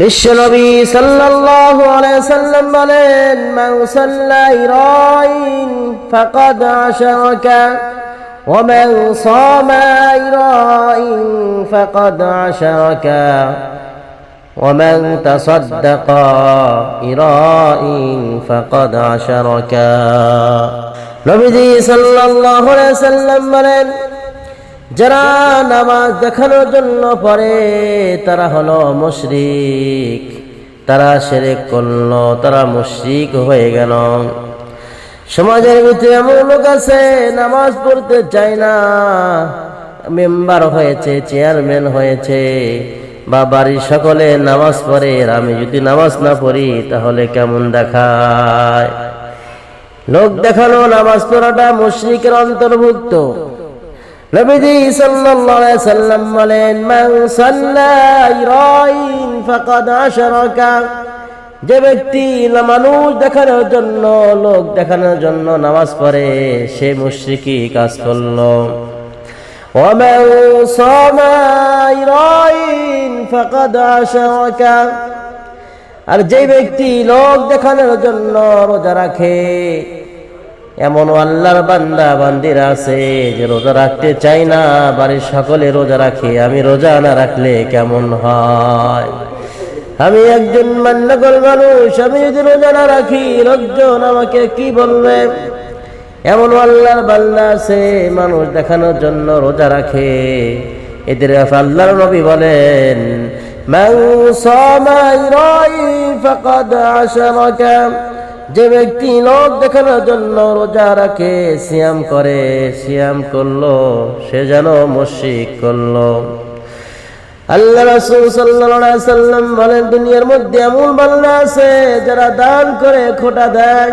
বিশ্বনবী সাল্লাল্লাহু আলাইহি ওয়াসাল্লাম বলেন, মান সাল্লা ইরাইন ফাকাদ আশরাকা ওয়া মান সামা ইরাইন ফাকাদ আশরাকা ওয়া মান তাসাদ্দাকা ইরাইন ফাকাদ আশরাকা। নবীজি সাল্লাল্লাহু আলাইহি ওয়াসাল্লাম বলেন, যারা নামাজ দেখানোর জন্য পড়ে তারা হলো মুশরিক, তারা শিরক করলো, তারা মুশরিক হয়ে গেল। সমাজের ভিতরে এমন লোক আছে নামাজ পড়তে চায় না, মেম্বার হয়েছে, চেয়ারম্যান হয়েছে, বা বাড়ির সকলে নামাজ পড়ে, আর আমি যদি নামাজ না পড়ি তাহলে কেমন দেখায়। লোক দেখানো নামাজ পড়াটা মুশরিকের অন্তর্ভুক্ত। নবীজি সাল্লাল্লাহু আলাইহি ওয়াসাল্লাম বলেন, মান সাল্লা ইরাইন ফাকাদ আশরাকা, যে ব্যক্তি মানুষ দেখানোর জন্য, লোক দেখানোর জন্য নামাজ পড়ে সে মুশরিকি কাজ করলো। ওয়া মান সামা ইরাইন ফাকাদ আশরাকা, আর যে ব্যক্তি লোক দেখানোর জন্য রোজা রাখে, এমন আল্লাহর বান্দা বান্দিরা আছে যে রোজা রাখতে চাই না, বাড়ির সকলে রোজা রাখে, আমি রোজা না রাখলে কেমন হয়? আমি একজন মান্যগর মানুষ, আমি যদি রোজা না রাখি লোকজন আমাকে কি বলবে? এমন আল্লাহর বান্দা আছে মানুষ দেখানোর জন্য রোজা রাখে, এদের আল্লাহর নবী বলেন, মান সামা ইরাইন ফাকাদ আশরাকা, যে ব্যক্তি লোক দেখানোর জন্য রোজা রাখে, সিয়াম করে, সিয়াম করলো, সে যেন মুশরিক করলো। আল্লাহ রাসূল সাল্লাল্লাহু আলাইহি ওয়াসাল্লাম বলেন, দুনিয়ার মধ্যে এমন বান্দা আছে যারা দান করে খোটা দেয়।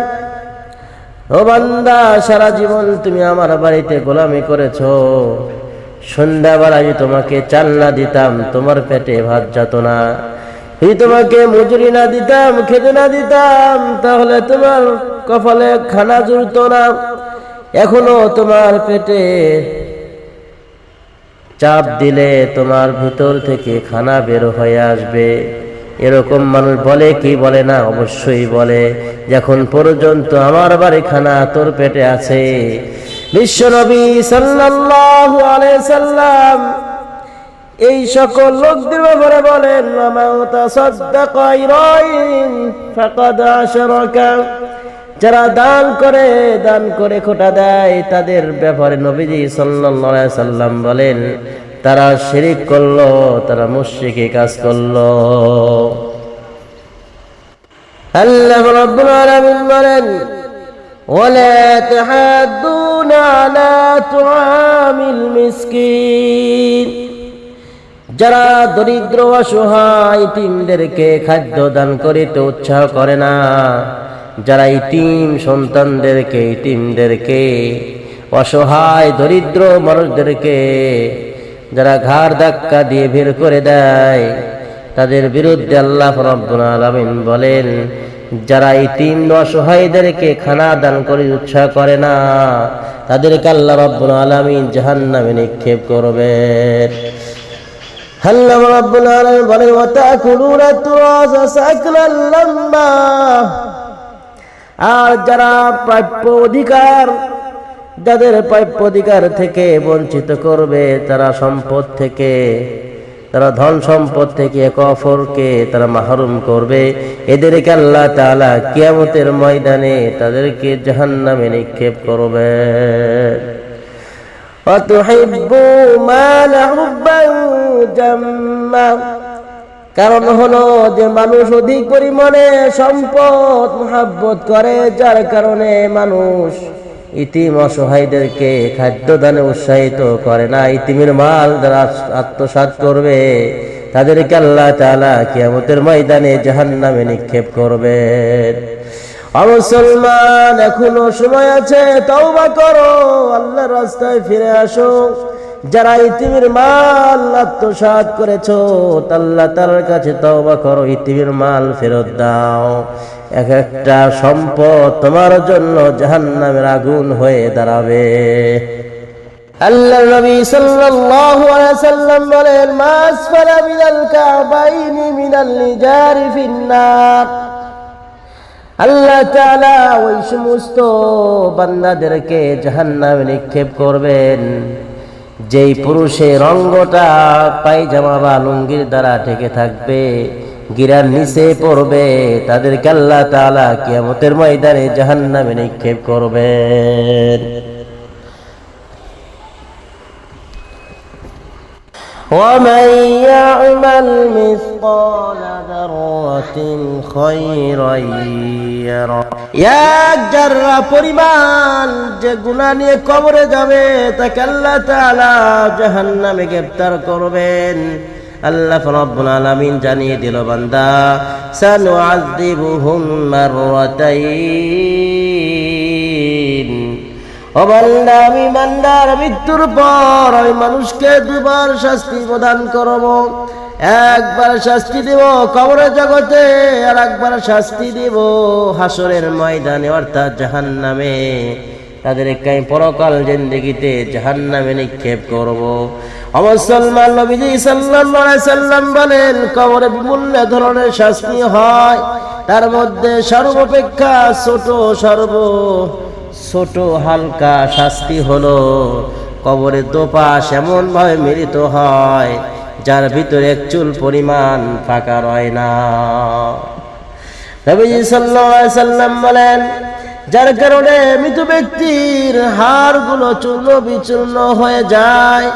ও বান্দা, সারা জীবন তুমি আমার বাড়িতে গোলামি করেছো, সন্ধ্যাবেলা আমি তোমাকে চাল না দিতাম তোমার পেটে ভাত যেত না, যদি তোমাকে মজুরি না দিতাম, খেতে না দিতাম, তাহলে তোমার কপালে খানা জুড়তো না, এখনো তোমার পেটে চাপ দিলে তোমার ভিতর থেকে খানা বের হয়ে আসবে। এরকম মানুষ বলে কি বলে না? অবশ্যই বলে, যখন পর্যন্ত আমার বাড়ি খানা তোর পেটে আছে। বিশ্বনবী সাল্লাল্লাহু আলাইহি ওয়াসাল্লাম এই সকল লোকদের ব্যাপারে বলেন, মান তাসাদ্দাকা ইরাইন ফাকাদ আশরাকা, যারা দান করে খোটা দেয়, তাদের ব্যাপারে নবীজি সাল্লাল্লাহু আলাইহি ওয়াসাল্লাম বলেন, তারা শিরক করলো, তারা মুশরিকি কাজ করলো। আল্লাহ রাব্বুল আলামিন বলেন, ওয়ালা তাহাদ্দুনা আলা তুআমিল মিসকিন, যারা দরিদ্র অসহায় ইতিমদেরকে খাদ্য দান করিতে উৎসাহ করে না, যারা ইতিম সন্তানদেরকে, ইতিমদেরকে, অসহায় দরিদ্র মানুষদেরকে যারা ঘাড় ধাক্কা দিয়ে বের করে দেয়, তাদের বিরুদ্ধে আল্লাহ রাব্বুল আলামিন বলেন, যারা ইতিম অসহায়দেরকে খানা দান করে উৎসাহ করে না, তাদেরকে আল্লাহ রাব্বুল আলামিন জাহান্নামে নিক্ষেপ করবেন। আল্লাহ রাব্বুল আলামিন বলেন, ওয়া তাকুলুনা তুরাস আকলাল লাম্মা, আর যারা প্রাপ্য অধিকার, যাদের প্রাপ্য অধিকার থেকে বঞ্চিত করবে, তারা সম্পদ থেকে, তারা ধন সম্পদ থেকে একে অপরকে তারা মাহরুম করবে, এদেরকে আল্লাহ তাআলা কিয়ামতের ময়দানে তাদেরকে জাহান্নামে নিক্ষেপ করবে। ওয়াতুহিব্বু মাল হুব্বান জাম্মা, কারণ হলো যে মানুষ অধিক পরিমাণে সম্পদ মুহাব্বত করে, যার কারণে মানুষ ইতিম অসহায়দেরকে খাদ্য দানে উৎসাহিত করে না। ইতিমের মাল যারা আত্মসাৎ করবে, তাদেরকে আল্লাহ তাআলা কিয়ামতের ময়দানে জাহান্নামে নিক্ষেপ করবেন। মুসলমান, এখনো সময় আছে, তওবা করো, আল্লাহর রাস্তায় ফিরে আসো। যারা ইতিমের মাল আত্মসাৎ করেছো, আল্লাহ তাআলার কাছে তওবা করো, ইতিমের মাল ফেরত দাও। এক একটা সম্পদ তোমার জন্য জাহান্নামের আগুন হয়ে দাঁড়াবে। আল্লাহ নবী সাল্লাল্লাহু আলাইহি সাল্লাম বলেন, মা আসফালা মিনাল কাবাইনি মিনাল লিজারি ফিন্নার। আল্লাহ তাআলা ওই সমস্ত বান্দাদেরকে জাহান্নামে নিক্ষেপ করবেন যেই পুরুষের অঙ্গটা পায়জামা বা লুঙ্গির দ্বারা ঢেকে থাকবে, গিরার নিচে পড়বে, তাদেরকে আল্লাহ তাআলা কিয়ামতের ময়দানে জাহান্নামে নিক্ষেপ করবেন। ومن يعمل مثقال ذرة خيرا يره। এক জাররা পরিমাণ যে গুনাহ নিয়ে কবরে যাবে তাকে আল্লাহ তাআলা জাহান্নামে গ্রেফতার করবেন। আল্লাহ রাব্বুল আলামিন জানিয়ে দিল, বান্দা সানুআযিবুহুম মাররাতাইন, ও বান্দা আমি বান্দার মৃত্যুর পর আমি মানুষকে দুবার শাস্তি প্রদান করব। একবার শাস্তি দেব কবরের জগতে, আর একবার শাস্তি দেব হাসরের ময়দানে অর্থাৎ জাহান্নামে। তাদেরকে আমি পরকাল জিন্দেগিতে জাহান্নামে নিক্ষেপ করব। মুসলমান নবীজি সাল্লাল্লাহু আলাইহি সাল্লাম বলেন, কবরে বিভিন্ন ধরনের শাস্তি হয়, তার মধ্যে সর্বাপেক্ষা ছোট হালকা শাস্তি হলো কবরের দোপাশ এমন ভাবে মিলিত হয় যার ভিতরে এক চুল পরিমাণ ফাঁকা রয় না। নবীজি সাল্লাল্লাহু আলাইহি সাল্লাম বলেন, যার কারণে মৃত ব্যক্তির হাড়গুলো চূর্ণ বিচূর্ণ হয়ে যায়,